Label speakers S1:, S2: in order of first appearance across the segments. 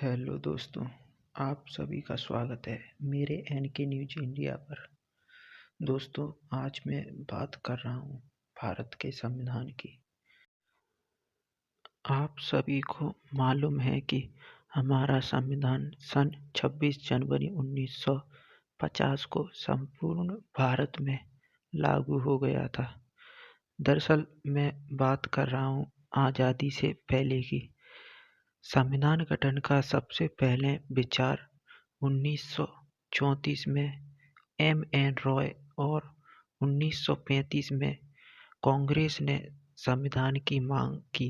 S1: Hello दोस्तों, आप सभी का स्वागत है मेरे एनके न्यूज इंडिया पर। दोस्तों, आज मैं बात कर रहा हूँ भारत के संविधान की। आप सभी को मालूम है कि हमारा संविधान सन 26 जनवरी 1950 को संपूर्ण भारत में लागू हो गया था। दरअसल मैं बात कर रहा हूँ आज़ादी से पहले की। संविधान गठन का सबसे पहले विचार 1934 में एम.एन. रॉय और 1935 में कांग्रेस ने संविधान की मांग की।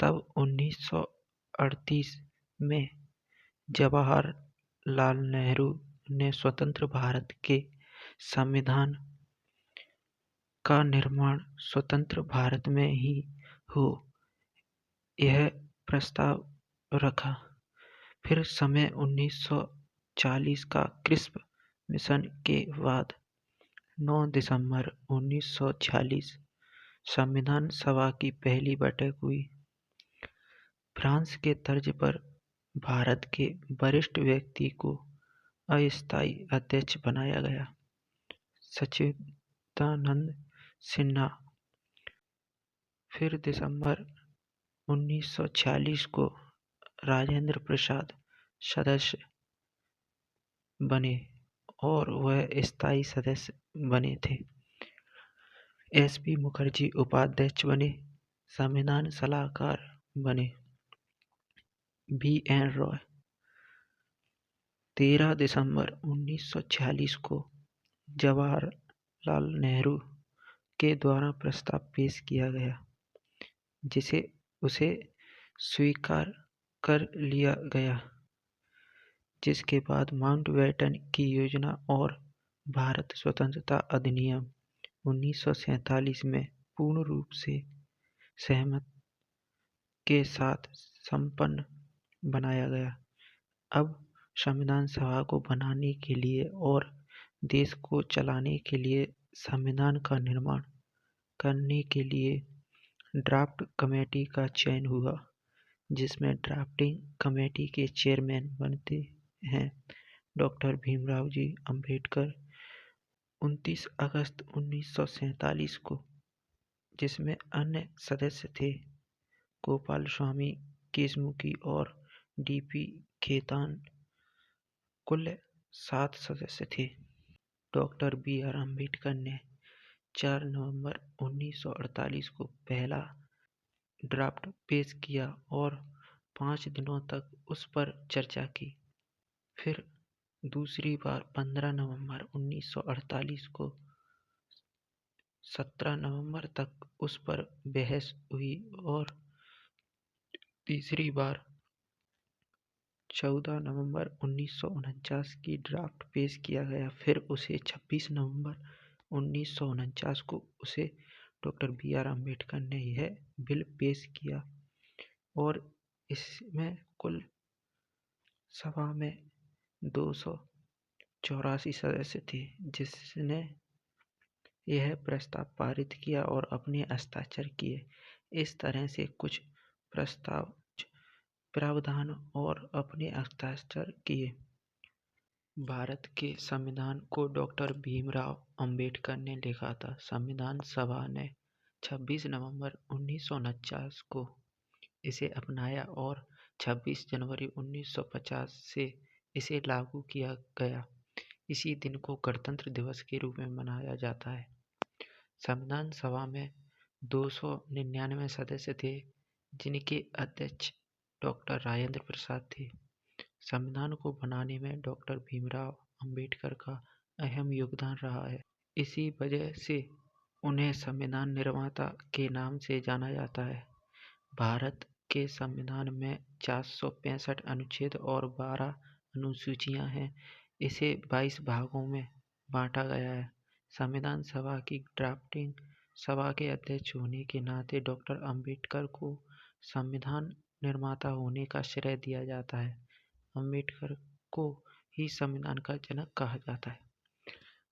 S1: तब 1938 में जवाहरलाल नेहरू ने स्वतंत्र भारत के संविधान का निर्माण स्वतंत्र भारत में ही हो, यह प्रस्ताव रखा। फिर समय 1940 का क्रिस्प मिशन के बाद 9 दिसंबर 1946 संविधान सभा की पहली बैठक हुई। फ्रांस के तर्ज पर भारत के वरिष्ठ व्यक्ति को अस्थायी अध्यक्ष बनाया गया, सच्चिदानंद सिन्हा। फिर दिसंबर 1946 को राजेंद्र प्रसाद सदस्य बने और वह स्थायी सदस्य बने थे। एस.पी. मुखर्जी उपाध्यक्ष बने। संविधान सलाहकार बने बी.एन. रॉय। 13 दिसंबर 1946 को जवाहरलाल नेहरू के द्वारा प्रस्ताव पेश किया गया, जिसे उसे स्वीकार कर लिया गया, जिसके बाद माउंटबेटन की योजना और भारत स्वतंत्रता अधिनियम 1947 में पूर्ण रूप से सहमत के साथ संपन्न बनाया गया। अब संविधान सभा को बनाने के लिए और देश को चलाने के लिए संविधान का निर्माण करने के लिए ड्राफ्ट कमेटी का चयन हुआ, जिसमें ड्राफ्टिंग कमेटी के चेयरमैन बनते हैं डॉक्टर भीमराव जी अंबेडकर। 29 अगस्त 1947 को, जिसमें अन्य सदस्य थे गोपाल स्वामी केशमुखी और डी.पी. खेतान, कुल 7 सदस्य थे। Doctor B R. अम्बेडकर ने 4 नवंबर 1948 को पहला ड्राफ्ट पेश किया और 5 दिनों तक उस पर चर्चा की। फिर दूसरी बार 15 नवंबर 1948 को 17 नवंबर तक उस पर बहस हुई और तीसरी बार 14 नवंबर 1949 की ड्राफ्ट पेश किया गया। फिर उसे 26 नवंबर 1949 को उसे डॉक्टर बी.आर. अम्बेडकर ने यह बिल पेश किया और इसमें कुल सभा में 284 सदस्य थे, जिसने यह प्रस्ताव पारित किया और अपने हस्ताक्षर किए। इस तरह से कुछ प्रस्ताव, प्रावधान और अपने हस्ताक्षर किए। भारत के संविधान को डॉक्टर भीमराव अंबेडकर ने लिखा था। संविधान सभा ने 26 नवंबर 1949 को इसे अपनाया और 26 जनवरी 1950 से इसे लागू किया गया। इसी दिन को गणतंत्र दिवस के रूप में मनाया जाता है। संविधान सभा में 299 सदस्य थे, जिनके अध्यक्ष डॉक्टर राजेंद्र प्रसाद थे। संविधान को बनाने में डॉक्टर भीमराव अंबेडकर का अहम योगदान रहा है। इसी वजह से उन्हें संविधान निर्माता के नाम से जाना जाता है। भारत के संविधान में 465 अनुच्छेद और 12 अनुसूचियां हैं। इसे 22 भागों में बांटा गया है। संविधान सभा की ड्राफ्टिंग सभा के अध्यक्ष होने के नाते डॉक्टर अंबेडकर को संविधान निर्माता होने का श्रेय दिया जाता है। अंबेडकर को ही संविधान का जनक कहा जाता है।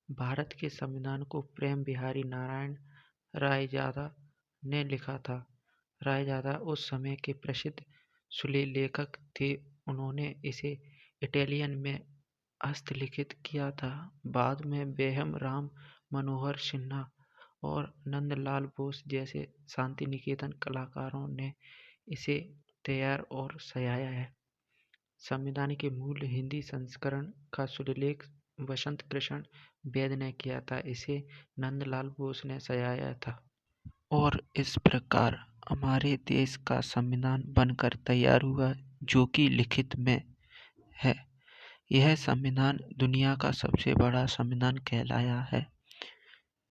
S1: भारत के संविधान को प्रेम बिहारी नारायण रायजादा ने लिखा था। रायजादा उस समय के प्रसिद्ध सुलेखक थे उन्होंने इसे इटालियन में हस्तलिखित किया था। बाद में बेहम राम मनोहर सिन्हा और नंदलाल बोस जैसे शांति निकेतन कलाकारों ने इसे तैयार और सजाया है। संविधान के मूल हिंदी संस्करण का शुभलेख वसंत कृष्ण बेद ने किया था। इसे नंदलाल बोस ने सजाया था और इस प्रकार हमारे देश का संविधान बनकर तैयार हुआ, जो कि लिखित में है। यह संविधान दुनिया का सबसे बड़ा संविधान कहलाया है।